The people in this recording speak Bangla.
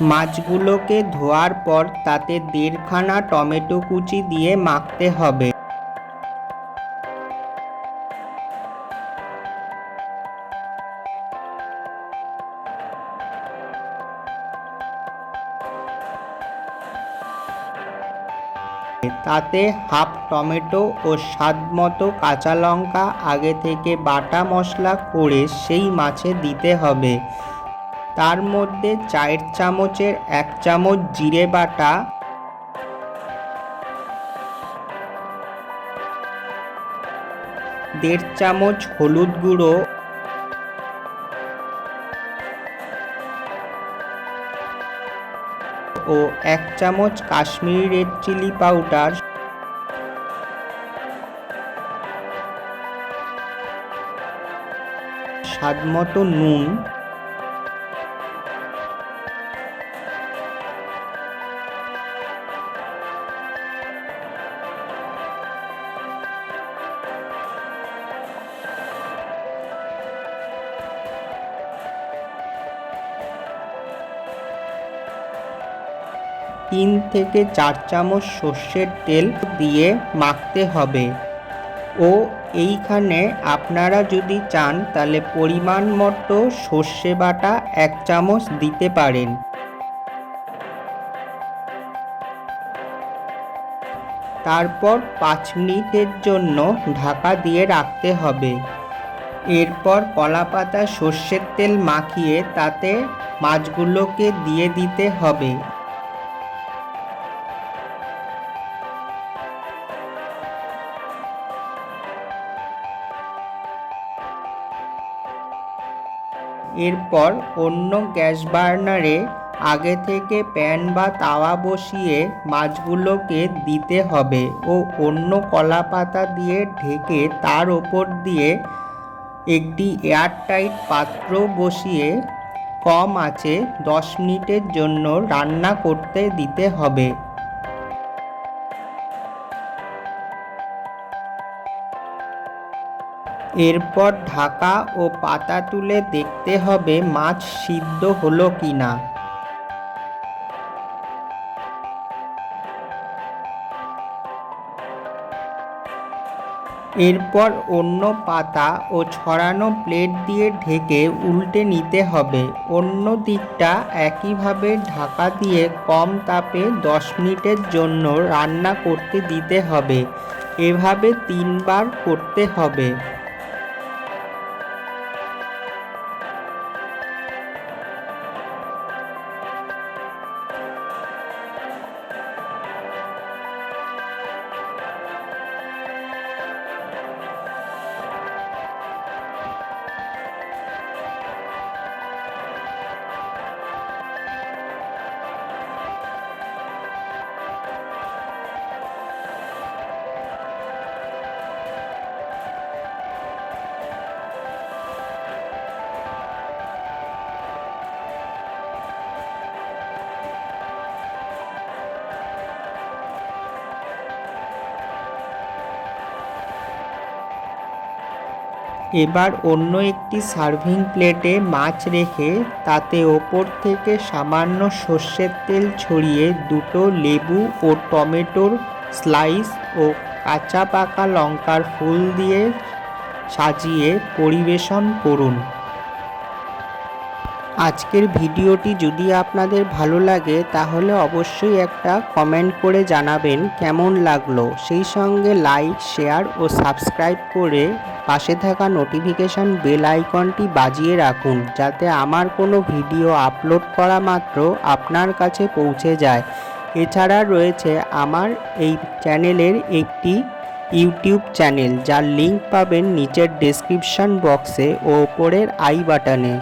মাছগুলোকে ধোয়ার পর তাতে 1.5 খানা টমেটো কুচি দিয়ে মাখতে হবে। তাতে হাফ টমেটো ও স্বাদমতো কাঁচা লঙ্কা আগে থেকে বাটা মশলা করে সেই মাছে দিতে হবে। তার মধ্যে 4 চামচের 1 চামচ জিরে বাটা, 1.5 চামচ হলুদ গুঁড়ো ও 1 চামচ কাশ্মীরি রেড চিলি পাউডার, স্বাদমতো নুন, তিন থেকে 4 চামচ সর্ষের তেল দিয়ে মাখতে হবে। ও এইখানে আপনারা যদি চান তাহলে পরিমাণ মতো সর্ষে বাটা 1 চামচ দিতে পারেন। তারপর 5 মিনিটের জন্য ঢাকা দিয়ে রাখতে হবে। এরপর কলাপাতা সর্ষের তেল মাখিয়ে তাতে মাছগুলোকে দিয়ে দিতে হবে। এরপর অন্য গ্যাস বার্নারে আগে থেকে প্যান বা তাওয়া বসিয়ে মাছগুলোকে দিতে হবে ও অন্য কলা পাতা দিয়ে ঢেকে তার ওপর দিয়ে একটি এয়ারটাইট পাত্র বসিয়ে কম আঁচে 10 মিনিটের জন্য রান্না করতে দিতে হবে। এরপর ঢাকা ও পাতা তুলে দেখতে হবে মাছ সিদ্ধ হলো কিনা। এরপর অন্য পাতা ও ছড়ানো প্লেট দিয়ে ঢেকে উল্টে নিতে হবে। অন্য দিকটা একইভাবে ঢাকা দিয়ে কম তাপে 10 মিনিটের জন্য রান্না করতে দিতে হবে। এভাবে 3 বার করতে হবে। এবার অন্য একটি সার্ভিং প্লেটে মাছ রেখে তাতে ওপর থেকে সামান্য সর্ষের তেল ছড়িয়ে 2টো লেবু ও টমেটোর স্লাইস ও কাঁচা পাকা লঙ্কার ফুল দিয়ে সাজিয়ে পরিবেশন করুন। আজকের ভিডিওটি যদি আপনাদের ভালো লাগে তাহলে অবশ্যই একটা কমেন্ট করে জানাবেন কেমন লাগলো। সেই সঙ্গে লাইক, শেয়ার ও সাবস্ক্রাইব করে পাশে থাকা নোটিফিকেশন বেল আইকনটি বাজিয়ে রাখুন, যাতে আমার কোনো ভিডিও আপলোড করা মাত্র আপনার কাছে পৌঁছে যায়। এছাড়া রয়েছে আমার এই চ্যানেলের একটি ইউটিউব চ্যানেল, যার লিংক পাবেন নিচের ডেসক্রিপশন বক্সে ও ওপরের আই বাটনে।